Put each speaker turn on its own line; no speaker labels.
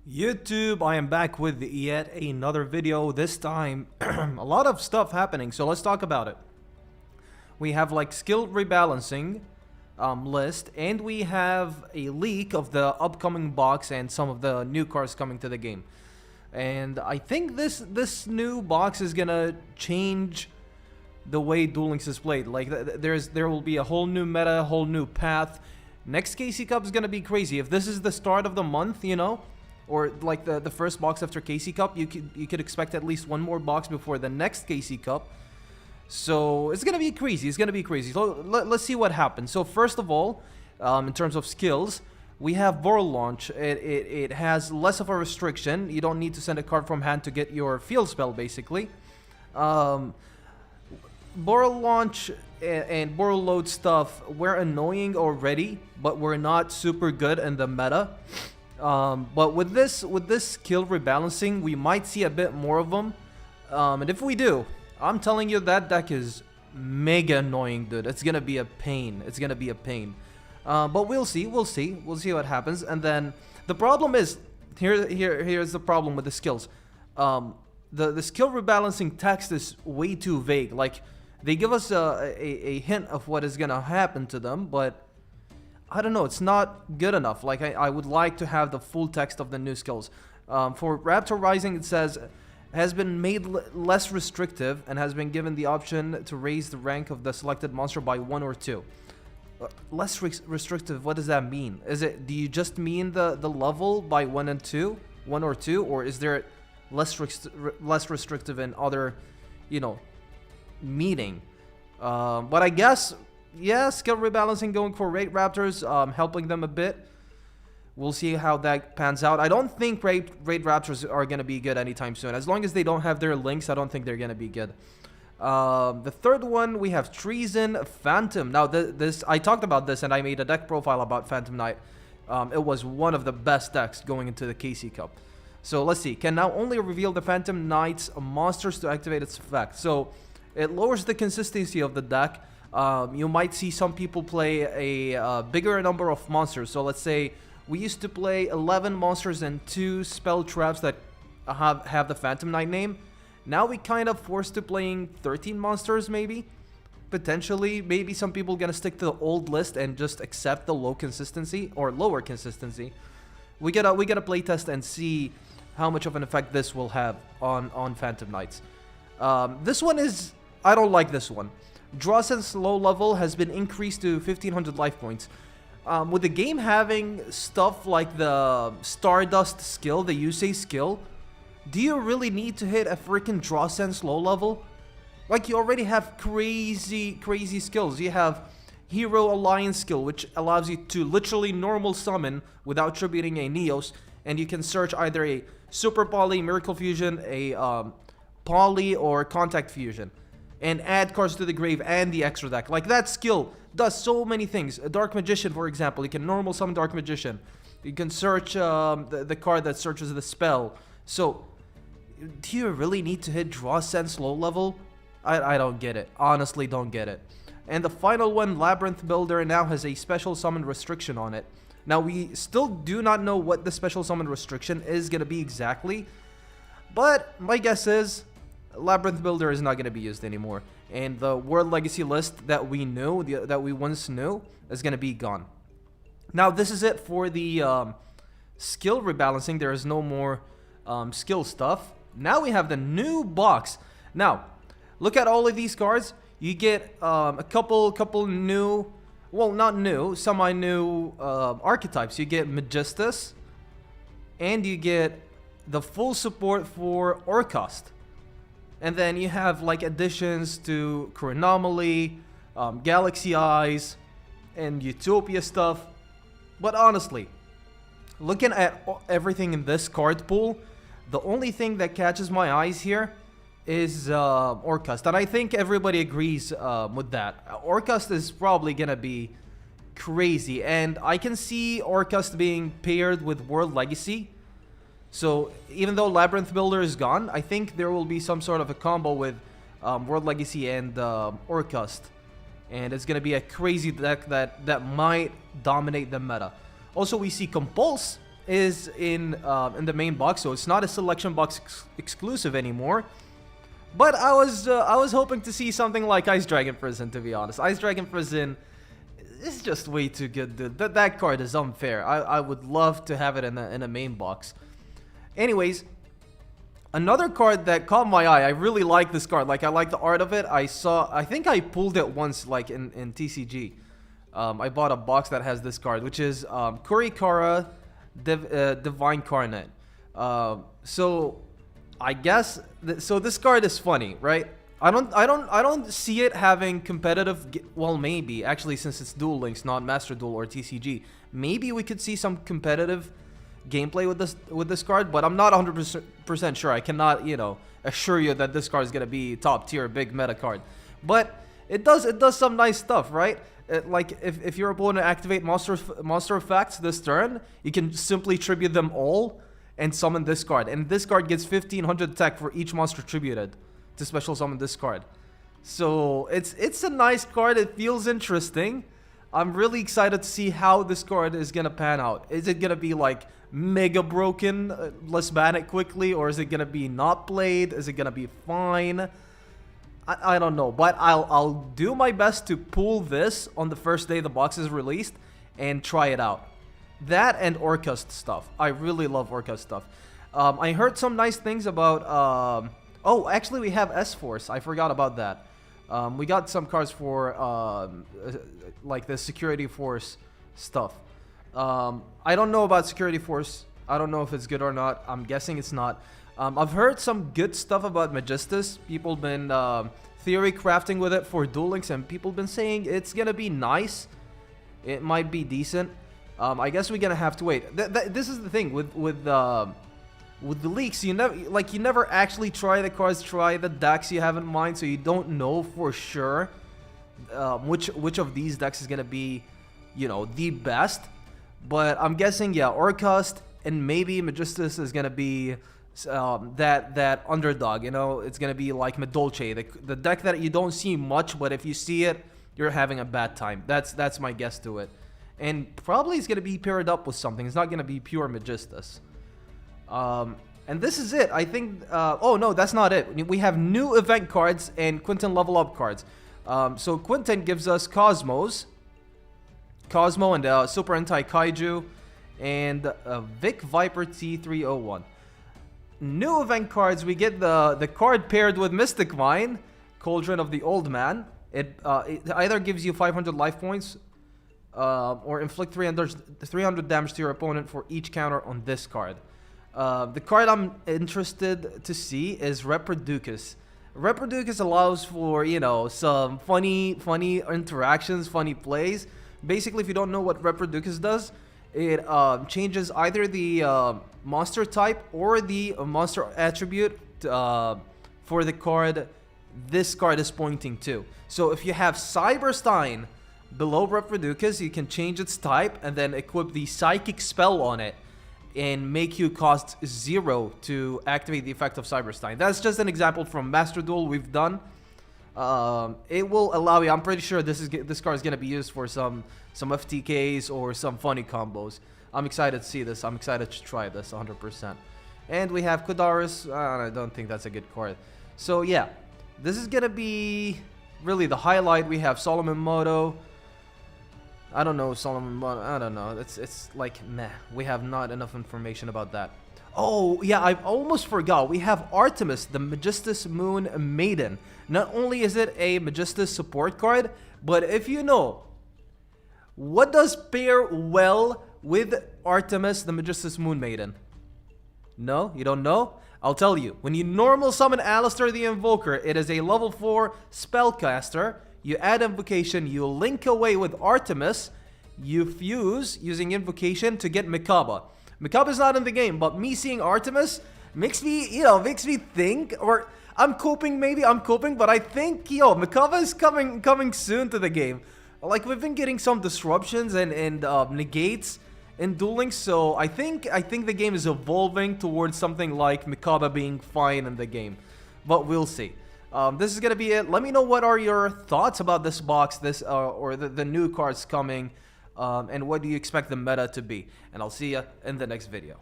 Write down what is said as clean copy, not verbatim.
YouTube, I am back with yet another video. This time, a lot of stuff happening, so let's talk about it. We have like skill rebalancing list, and we have a leak of the upcoming box and some of the new cards coming to the game. And I think this new box is gonna change the way Duel Links is played. Like there will be a whole new meta, a whole new path. Next KC Cup is gonna be crazy. If this is the start of the month, you know, or like the first box after KC Cup, you could expect at least one more box before the next KC Cup. So it's gonna be crazy. It's gonna be crazy. So let's see what happens. So first of all, in terms of skills, we have Duel launch. It has less of a restriction. You don't need to send a card from hand to get your field spell, basically. Duel launch and Duel load stuff were annoying already, but we're not super good in the meta. But with this skill rebalancing, we might see a bit more of them. And if we do, I'm telling you, that deck is mega annoying, dude. It's gonna be a pain. It's gonna be a pain. But we'll see what happens. And then the problem is, here's the problem with the skills. The skill rebalancing text is way too vague. Like, they give us a hint of what is gonna happen to them, but I don't know, it's not good enough. Like, I would like to have the full text of the new skills. For Raptor Rising, it says, has been made less restrictive and has been given the option to raise the rank of the selected monster by 1 or 2. Less restrictive, what does that mean? Do you just mean the level by 1 or 2, or is there less restrictive in other, you know, meaning? But I guess, yeah, skill rebalancing going for Raid Raptors, helping them a bit. We'll see how that pans out. I don't think Raid Raptors are going to be good anytime soon. As long as they don't have their links, I don't think they're going to be good. The third one, we have Treason Phantom. Now, I talked about this, and I made a deck profile about Phantom Knight. It was one of the best decks going into the KC Cup. So let's see. Can now only reveal the Phantom Knight's monsters to activate its effect. So it lowers the consistency of the deck. You might see some people play a bigger number of monsters. So let's say we used to play 11 monsters and 2 spell traps that have the Phantom Knight name. Now we kind of forced to playing 13 monsters, maybe. Potentially, maybe some people gonna stick to the old list and just accept the low consistency or lower consistency. We gotta playtest and see how much of an effect this will have on Phantom Knights. This one is, I don't like this one. Draw sense low level has been increased to 1500 life points. With the game having stuff like the Stardust skill, the Yusei skill, do you really need to hit a freaking draw sense low level? Like, you already have crazy skills. You have Hero Alliance skill, which allows you to literally normal summon without tributing a Neos, and you can search either a Super Poly, Miracle Fusion, a Poly, or Contact Fusion, and add cards to the grave and the extra deck. Like, that skill does so many things. A Dark Magician, for example, you can normal summon Dark Magician. You can search the card that searches the spell. So, do you really need to hit Draw Sense low level? I don't get it. Honestly, don't get it. And the final one, Labyrinth Builder, now has a special summon restriction on it. Now, we still do not know what the special summon restriction is going to be exactly, but my guess is Labyrinth Builder is not going to be used anymore, and the World Legacy list that we knew, that we once knew, is going to be gone. Now, this is it for the skill rebalancing. There is no more skill stuff. Now we have the new box. Now, look at all of these cards. You get a couple new, well, not new, semi-new archetypes. You get Magistus, and you get the full support for Orcust. And then you have like additions to Chronomaly, Galaxy Eyes, and Utopia stuff. But honestly, looking at everything in this card pool, the only thing that catches my eyes here is Orcust. And I think everybody agrees with that. Orcust is probably gonna be crazy. And I can see Orcust being paired with World Legacy. So, even though Labyrinth Builder is gone, I think there will be some sort of a combo with World Legacy and Orcust. And it's going to be a crazy deck that might dominate the meta. Also, we see Compulse is in the main box, so it's not a selection box exclusive anymore. But I was hoping to see something like Ice Dragon Prison, to be honest. Ice Dragon Prison is just way too good, dude. That card is unfair. I would love to have it in a main box. Anyways, another card that caught my eye. I really like this card. Like, I like the art of it. I think I pulled it once, like in TCG. I bought a box that has this card, which is Kurikara Divine Carnet. So I guess so. This card is funny, right? I don't see it having competitive. Well, maybe actually, since it's Duel Links, not Master Duel or TCG, maybe we could see some competitive gameplay with this card. But I'm not 100% sure. I cannot, assure you that this card is gonna be top tier, big meta card. But it does some nice stuff, right? Like if your opponent activate monster effects this turn, you can simply tribute them all and summon this card. And this card gets 1500 attack for each monster tributed to special summon this card. So it's a nice card. It feels interesting. I'm really excited to see how this card is gonna pan out. Is it gonna be like mega broken, let's ban it quickly, or is it gonna be not played? Is it gonna be fine? I don't know, but I'll do my best to pull this on the first day the box is released and try it out. That and Orcust stuff. I really love Orcust stuff. I heard some nice things about... oh, actually we have S-Force. I forgot about that. We got some cards for like the Security Force stuff. I don't know about Security Force. I don't know if it's good or not. I'm guessing it's not. I've heard some good stuff about Magistus. People been theory crafting with it for Duel Links, and people been saying it's gonna be nice. It might be decent. I guess we're gonna have to wait. This is the thing with the leaks. You never actually try the cards, try the decks you have in mind, so you don't know for sure which of these decks is gonna be, the best. But I'm guessing, yeah, Orcust and maybe Magistus is gonna be that underdog. It's gonna be like Medolce, the deck that you don't see much, but if you see it, you're having a bad time. That's my guess to it. And probably it's gonna be paired up with something. It's not gonna be pure Magistus. And this is it. I think. Oh no, that's not it. We have new event cards and Quinten level up cards. So Quinten gives us Cosmo and Super Anti Kaiju and Vic Viper T301. New event cards. We get the card paired with Mystic Mine, Cauldron of the Old Man. It either gives you 500 life points, or inflict 300 damage to your opponent for each counter on this card. The card I'm interested to see is Reproducus. Reproducus allows for, some funny interactions, funny plays. Basically, if you don't know what Reproducus does, it changes either the monster type or the monster attribute for the card this card is pointing to. So if you have Cyberstein below Reproducus, you can change its type and then equip the Psychic spell on it and make you cost 0 to activate the effect of Cyberstein. That's just an example from Master Duel we've done. It will allow you. I'm pretty sure this card is gonna be used for some FTKs or some funny combos. I'm excited to see this. I'm excited to try this 100%. And we have Kudaris. I don't think that's a good card. So yeah, this is gonna be really the highlight. We have Solomon Moto. I don't know Solomon Moto. I don't know. It's like meh. We have not enough information about that. Oh yeah, I almost forgot. We have Artemis, the Magistus Moon Maiden. Not only is it a Magistus support card, but if you know, what does pair well with Artemis, the Magistus Moon Maiden? No? You don't know? I'll tell you. When you normal summon Alistair the Invoker, it is a level 4 spellcaster. You add Invocation, you link away with Artemis, you fuse using Invocation to get Mikaba. Mikaba's not in the game, but me seeing Artemis makes me think, or I'm coping, but I think, Mikaba is coming soon to the game. Like, we've been getting some disruptions and negates in Duel Links, so I think the game is evolving towards something like Mikaba being fine in the game. But we'll see. This is gonna be it. Let me know what are your thoughts about this box, or the new cards coming. and what do you expect the meta to be. And I'll see you in the next video.